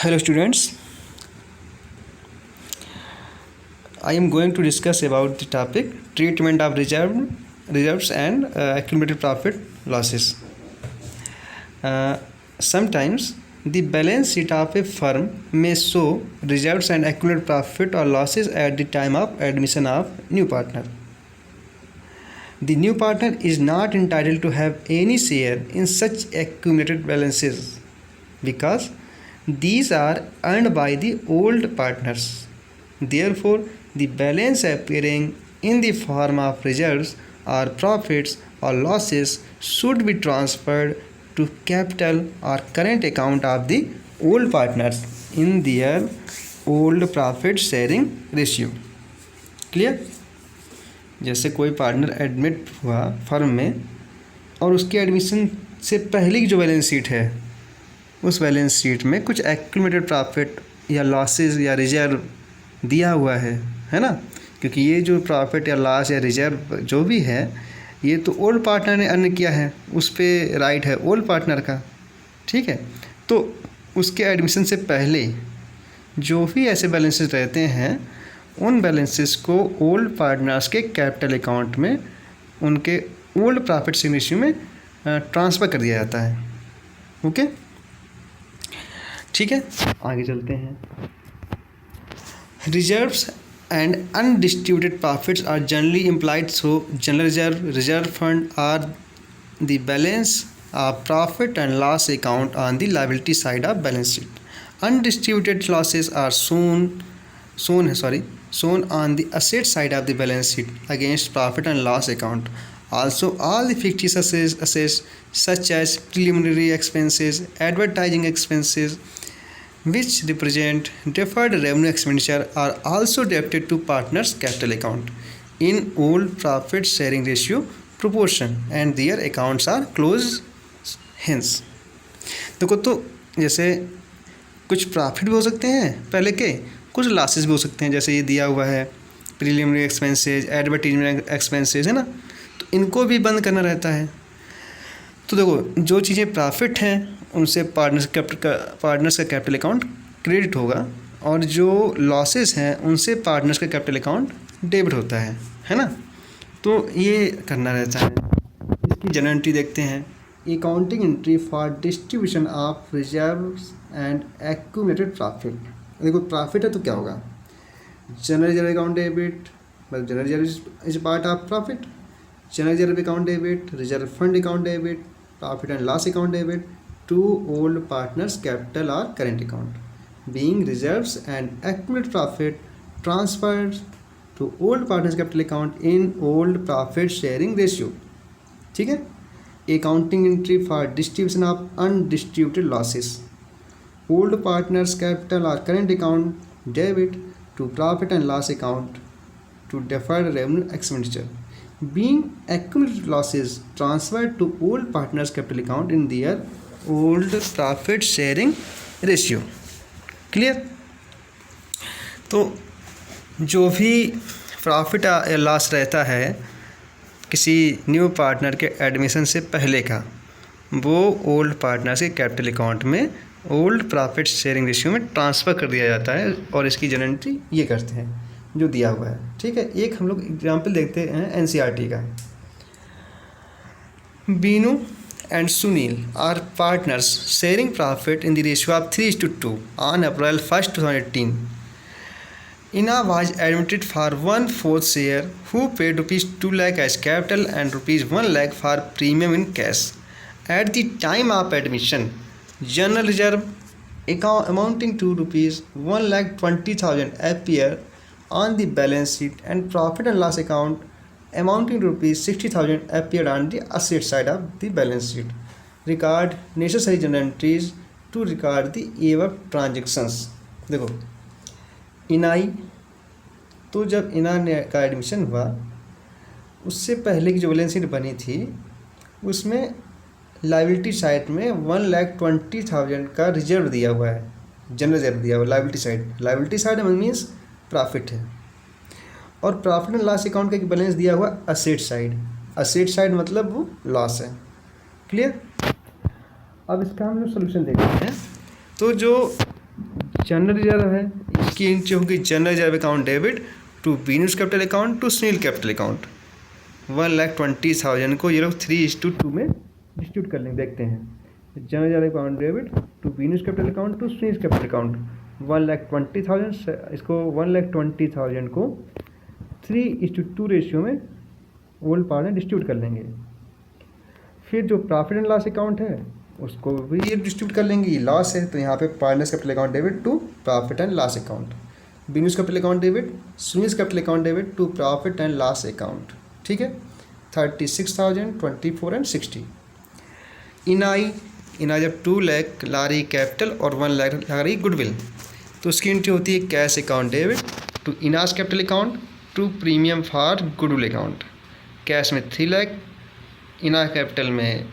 Hello students, I am going to discuss about the topic treatment of reserves and accumulated profit losses. Sometimes the balance sheet of a firm may show reserves and accumulated profit or losses at the time of admission of new partner. The new partner is not entitled to have any share in such accumulated balances because these are earned by the old partners. Therefore, the balance appearing in the form of reserves or profits or losses should be transferred to capital or current account of the old partners in their old profit sharing ratio. Clear? जैसे कोई partner admit हुआ firm में और उसके admission से पहले की जो बैलेंस शीट है उस बैलेंस शीट में कुछ एक्यूमुलेटेड प्रॉफिट या लॉसेस या रिजर्व दिया हुआ है ना, क्योंकि ये जो प्रॉफिट या लॉस या रिजर्व जो भी है ये तो ओल्ड पार्टनर ने अर्न किया है, उस पर राइट है ओल्ड पार्टनर का। ठीक है, तो उसके एडमिशन से पहले जो भी ऐसे बैलेंसेस रहते हैं उन बैलेंसेस को ओल्ड पार्टनर्स के कैपिटल अकाउंट में उनके ओल्ड प्रॉफिट शेयरिंग रेशियो में ट्रांसफ़र कर दिया जाता है। ओके, ठीक है, आगे चलते हैं। Reserves and undistributed profits are generally implied through general reserve fund are the balance of profit and loss account on the liability side of balance sheet. Undistributed losses are shown on the asset side of the balance sheet against profit and loss account. Also, all the fictitious assets such as preliminary expenses, advertising expenses, which represent deferred revenue expenditure, are also debited to partners' capital account in old profit sharing ratio proportion, and their accounts are closed hence. देखो, तो जैसे कुछ profit भी हो सकते हैं पहले के, कुछ लॉसेस भी हो सकते हैं। जैसे ये दिया हुआ है प्रीलिमिनरी एक्सपेंसेस, एडवर्टीजमेंट एक्सपेंसेस, है ना, तो इनको भी बंद करना रहता है। तो देखो, जो चीज़ें प्रॉफिट हैं उनसे पार्टनर्स का कैपिटल अकाउंट क्रेडिट होगा और जो लॉसेस हैं उनसे पार्टनर्स का कैपिटल अकाउंट डेबिट होता है ना। तो ये करना रहता है। इसकी जनरल एंट्री देखते हैं। Accounting entry for distribution of reserves and accumulated profit. देखो, प्रॉफिट है तो क्या होगा, जनरल रिजर्व अकाउंट डेबिट, मतलब general reserve is part of profit, general reserve account debit, reserve fund account debit, profit and loss account debit to old partners capital और current account, being reserves and accumulated profit transferred to old partners capital account in old profit sharing ratio. ठीक है, accounting entry for distribution of undistributed losses, old partners capital or current account debit to profit and loss account to deferred revenue expenditure, being accumulated losses transferred to old partners capital account in their old profit sharing ratio. Clear? तो जो भी profit या loss रहता है किसी new partner के admission से पहले का, वो ओल्ड पार्टनर्स के कैपिटल अकाउंट में ओल्ड प्रॉफिट शेयरिंग रेशियो में ट्रांसफ़र कर दिया जाता है और इसकी जनरल एंट्री ये करते हैं जो दिया हुआ है। ठीक है, एक हम लोग एग्जाम्पल देखते हैं एनसीईआरटी का। Binu and Sunil are partners sharing profit in the ratio of 3:2 on April 1, 2018. Ina was admitted for 1/4 share who paid ₹2 lakh as capital and ₹1 lakh for premium in cash. At the time of admission, general reserve account amounting to ₹1,20,000 appear on the balance sheet and profit and loss account amounting to ₹60,000 appeared on the asset side of the balance sheet. Record necessary journal entries to record the above transactions. देखो, इनाई, तो जब इना का admission हुआ उससे पहले की जो बैलेंस शीट बनी थी उसमें लायबिलिटी साइड में 1,20,000 का रिजर्व दिया हुआ है, जनरल रिजर्व दिया हुआ है लायबिलिटी साइड मीन्स प्रॉफिट है, और प्रॉफिट एंड लॉस अकाउंट का बैलेंस दिया हुआ असेट साइड मतलब वो लॉस है। क्लियर? अब इसका हम लोग सोल्यूशन देखते हैं। तो जो जनरल रिजर्व है, इसकी एंट्री होगी general reserve account debit to Bina's capital account to Sunil capital account. 1,20,000 को ये लोग 3:2 में डिस्ट्रीब्यूट कर लेंगे। देखते हैं, general reserve account debit to Bina's capital account to Sunil capital account. 1,20,000 इसको 1,20,000 को 3:2 रेशियो में ओल्ड पार्टनर डिस्ट्रीब्यूट कर लेंगे। फिर जो प्रॉफिट एंड लॉस अकाउंट है उसको भी ये डिस्ट्रीब्यूट कर लेंगे। ये लॉस है तो यहाँ पे partners capital account debit to profit and loss account, Bina's capital account debit Sunil capital account debit to profit and loss account. ठीक है, 36,000, 24 एंड 60। इनाई जब 2 लाख ला रही कैपिटल और 1 लाख ला रही गुडविल, तो उसकी एंट्री होती है cash account debit to Ina's capital account to premium for goodwill account. Cash में 3 लाख, इना कैपिटल में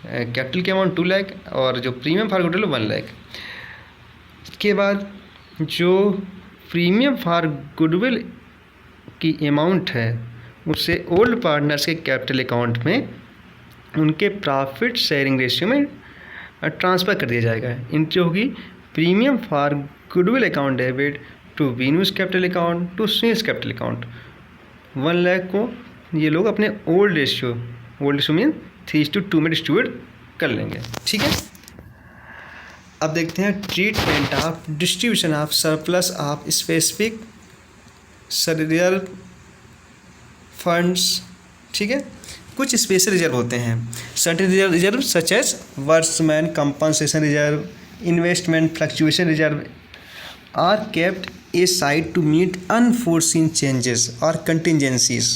कैपिटल के अमाउंट 2 लाख और जो प्रीमियम फॉर गुडविल 1 लाख। इसके बाद जो प्रीमियम फॉर गुडविल की अमाउंट है उसे ओल्ड पार्टनर्स के कैपिटल अकाउंट में उनके प्रॉफिट शेयरिंग रेशियो में ट्रांसफ़र कर दिया जाएगा। एंट्री होगी premium for goodwill account debit to Bina's capital account to Sunil capital account. 1 lakh को ये लोग अपने ओल्ड रेशियो मीन 3:2 में डिस्ट्रीब्यूट कर लेंगे। ठीक है, अब देखते हैं treatment of distribution of surplus of specific reserve funds. ठीक है, कुछ स्पेशल रिजर्व होते हैं। Certain reserve such as workmen compensation reserve, investment fluctuation reserve are kept aside to meet unforeseen changes और contingencies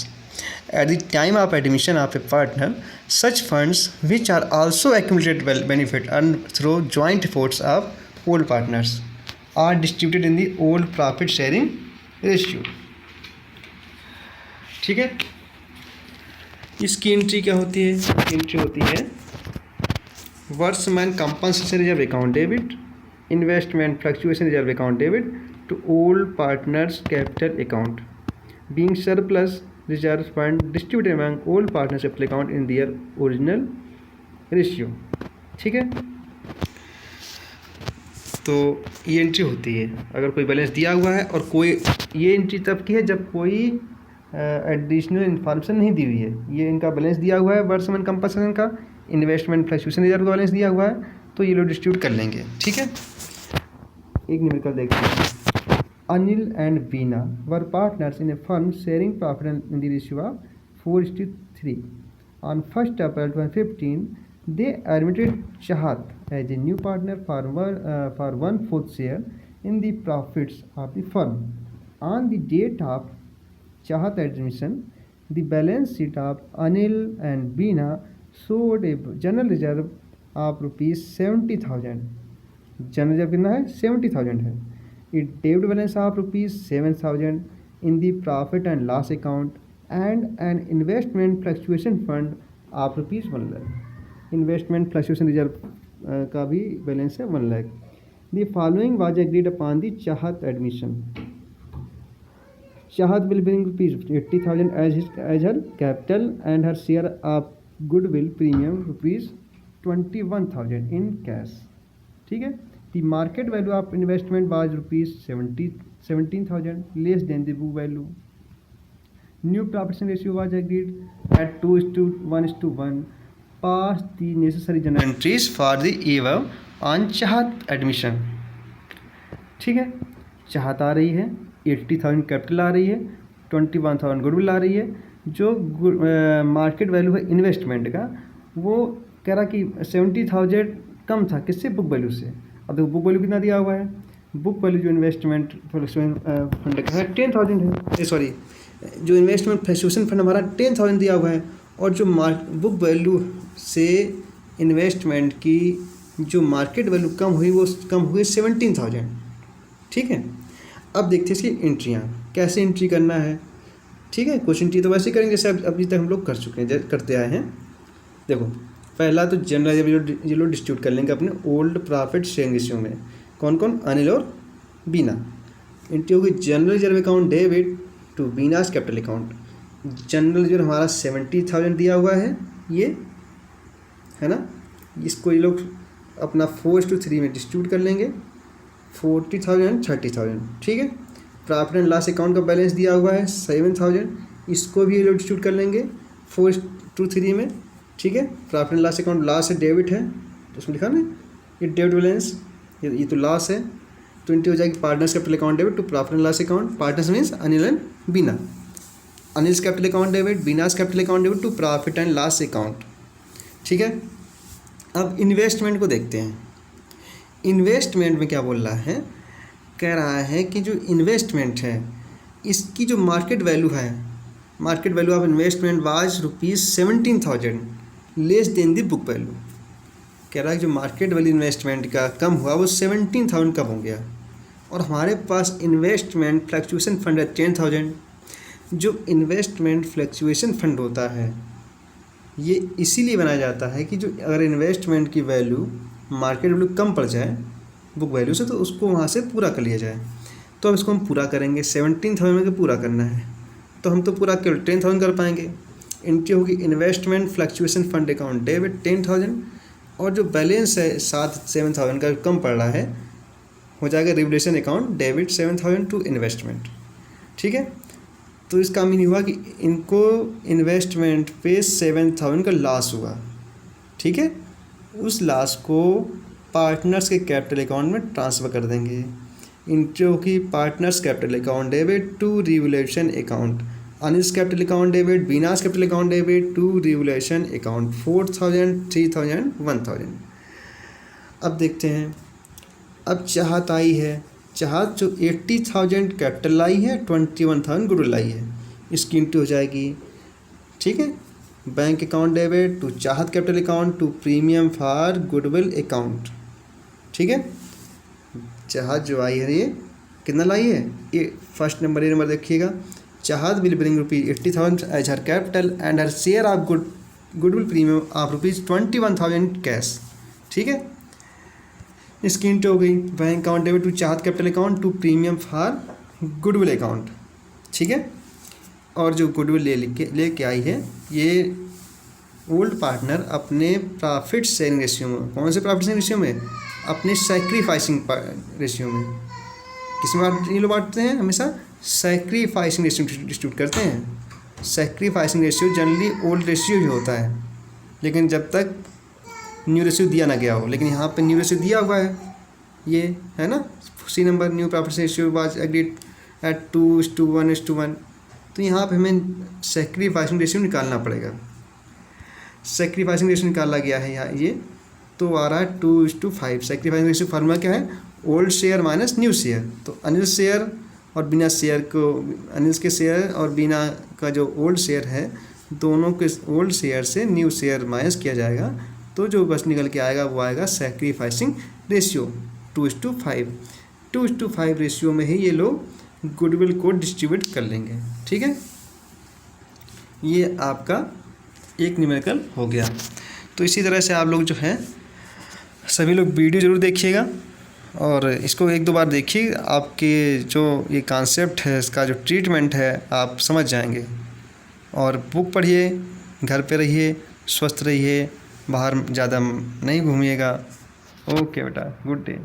at the time of admission of a partner. Such funds which are also accumulated benefit earned through joint efforts of old partners are distributed in the old profit sharing ratio. ठीक है, इसकी entry क्या होती है? Entry होती है workmen compensation reserve account debit, investment fluctuation reserve account debit to old partners capital account, being surplus reserve fund distributed among old partners capital account in their original ratio. ठीक है, तो ये entry होती है अगर कोई बैलेंस दिया हुआ है और कोई, ये एंट्री तब की है जब कोई एडिशनल इन्फॉर्मेशन नहीं दी हुई है। ये इनका बैलेंस दिया हुआ है वर्समैन कंपनसेशन का, इन्वेस्टमेंट फ्लक्चुएशन रिजर्व का बैलेंस दिया हुआ है, तो ये लोग डिस्ट्रीब्यूट कर लेंगे। ठीक है, एक न्यूमेरिकल देखते हैं। Anil and Bina were partners in a firm sharing profit in the ratio of 4:3। On 1 April 2015 they admitted Chahat as a new partner for 1/4 share in the profits of the firm. On the date of Chahat admission, the balance sheet of Anil and Beena showed a general reserve of ₹70,000. General reserve कितना है? 70,000 है। It debit balance of ₹7,000 in the profit and loss account and an investment fluctuation fund of ₹1 lakh. Investment fluctuation reserve का भी balance है 1 lakh. The following was agreed upon the चाहत admission. Chahat will bring ₹80,000 as her capital and her share of goodwill premium ₹21,000 in cash. ठीक है, the market value of investment was ₹17,000 less than the book value. New profit ratio was agreed at 2:1:1. Pass the necessary journal entries for the above on Chahat admission. ठीक है, चाहत आ रही है, 80,000 capital आ रही है, 21,000 goodwill आ रही है। जो मार्केट वैल्यू है इन्वेस्टमेंट का वो कह रहा कि 70,000 कम था, किससे? बुक वैल्यू से। अब देखो बुक वैल्यू कितना दिया हुआ है? बुक वैल्यू जो इन्वेस्टमेंट फंड का है 10,000 है, सॉरी जो इन्वेस्टमेंट फ्लक्चुएशन फंड हमारा 10,000 दिया हुआ है, और जो बुक वैल्यू से इन्वेस्टमेंट की जो मार्केट वैल्यू कम हुई वो कम हुई 17,000। ठीक है, अब देखते हैं इसकी एंट्रियाँ कैसे एंट्री करना है। ठीक है, कुछ एंट्री तो वैसे ही करेंगे जैसे अभी तक हम लोग कर चुके हैं, करते आए हैं। देखो पहला तो जनरल ये लोग डिस्ट्रीब्यूट कर लेंगे अपने ओल्ड प्रॉफिट शेयरिंग रेशियो में। कौन कौन? अनिल और बीना। एंट्री होगी general reserve account debit to Bina's capital account. General reserve हमारा 70,000 दिया हुआ है, ये है ना, इसको ये लोग अपना 4:3 में डिस्ट्रीब्यूट कर लेंगे। 40,000 30,000, ठीक है। प्रॉफिट एंड लॉस अकाउंट का बैलेंस दिया हुआ है 7,000, इसको भी डिस्ट्रीब्यूट कर लेंगे 4:3 में, ठीक है। Profit and loss account loss है, डेबिट है, तो उसमें लिखा ना ये डेबिट बैलेंस, ये तो लॉस है, तो इंटू हो जाएगी partners capital account debit to profit and loss account. Partners means Anil and Bina, Anil's capital account debit, Bina's capital account debit to profit and loss account, ठीक है। अब इन्वेस्टमेंट को देखते हैं। इन्वेस्टमेंट में क्या बोल रहा है, कह रहा है कि जो इन्वेस्टमेंट है इसकी जो मार्केट वैल्यू है, market value of investment was ₹17,000 less than the book value. कह रहा है कि जो मार्केट वैल्यू इन्वेस्टमेंट का कम हुआ वो 17,000 कम हो गया, और हमारे पास इन्वेस्टमेंट फ्लक्चुएशन फंड है 10,000। जो इन्वेस्टमेंट फ्लक्चुएशन फंड होता है ये इसीलिए बनाया जाता है कि जो अगर इन्वेस्टमेंट की वैल्यू मार्केट वैल्यू कम पड़ जाए बुक वैल्यू से, तो उसको वहाँ से पूरा कर लिया जाए। तो अब इसको हम पूरा करेंगे, 17,000 में पूरा करना है, तो हम तो पूरा केवल 10,000 कर पाएंगे। एंट्री होगी investment fluctuation fund account debit 10,000, और जो बैलेंस है 7,000 का कम पड़ रहा है हो जाएगा revaluation account debit 7,000 to investment, ठीक है। तो इसका मीनिंग हुआ कि इनको इन्वेस्टमेंट पे 7,000 का लॉस हुआ, ठीक है। उस लॉस को पार्टनर्स के कैपिटल अकाउंट में ट्रांसफ़र कर देंगे। इंट्री होगी partners capital account debit to revaluation account, Anil's capital account debit, Bina's capital account debit to revaluation account 4,000 3,000 1,000। अब देखते हैं, अब चाहत आई है, चाहत जो 80,000 कैपिटल लाई है, 21,000 गुडविल लाई है, इसकी इंटू हो जाएगी, ठीक है। Bank account debit to Chahat capital account to premium for goodwill account, ठीक है। चाहत जो आई है ये कितना लाई है, ये फर्स्ट नंबर, ये नंबर देखिएगा, Chahat will bring ₹80,000 as her capital and her share of goodwill premium of ₹21,000 cash, ठीक है। इसकी इंटू हो गई bank account debit to Chahat capital account to premium for goodwill account, ठीक है। और जो गुडविल लेके आई है ये ओल्ड पार्टनर अपने प्रॉफिट शेयरिंग रेशियो में, कौन से प्रॉफिट शेयरिंग रेशियो में, अपने सैक्रिफाइसिंग रेशियो में, किसमें ये लोग बांटते हैं, हमेशा सैक्रिफाइसिंग रेशियो डिस्ट्रीब्यूट करते हैं। Sacrificing ratio generally old ratio ही होता है, लेकिन जब तक न्यू रेशियो दिया ना गया हो, लेकिन यहाँ पे न्यू रेशियो दिया हुआ है, ये है ना, C number new profit ratio was agreed at 2:1:1, तो यहाँ पे हमें सैक्रिफाइसिंग रेशियो निकालना पड़ेगा। सैक्रिफाइसिंग रेशियो निकाला गया है यहाँ, ये तो आ रहा है 2:5। सैक्रिफाइसिंग रेशियो फार्मूला क्या है, old share minus new share. तो अनिल शेयर और बिना शेयर को, अनिल के शेयर और बिना का जो ओल्ड शेयर है, दोनों के ओल्ड शेयर से न्यू शेयर माइनस किया जाएगा, तो जो बस निकल के आएगा वो आएगा सैक्रिफाइसिंग रेशियो 2:5। 2:5 रेशियो में ही ये लोग गुडविल को डिस्ट्रीब्यूट कर लेंगे, ठीक है। ये आपका एक न्यूमेरिकल हो गया। तो इसी तरह से आप लोग जो है सभी लोग वीडियो ज़रूर देखिएगा और इसको 1-2 बार देखिए, आपके जो ये कॉन्सेप्ट है, इसका जो ट्रीटमेंट है आप समझ जाएंगे। और बुक पढ़िए, घर पे रहिए, स्वस्थ रहिए, बाहर ज़्यादा नहीं घूमिएगा। ओके बेटा, गुड डे।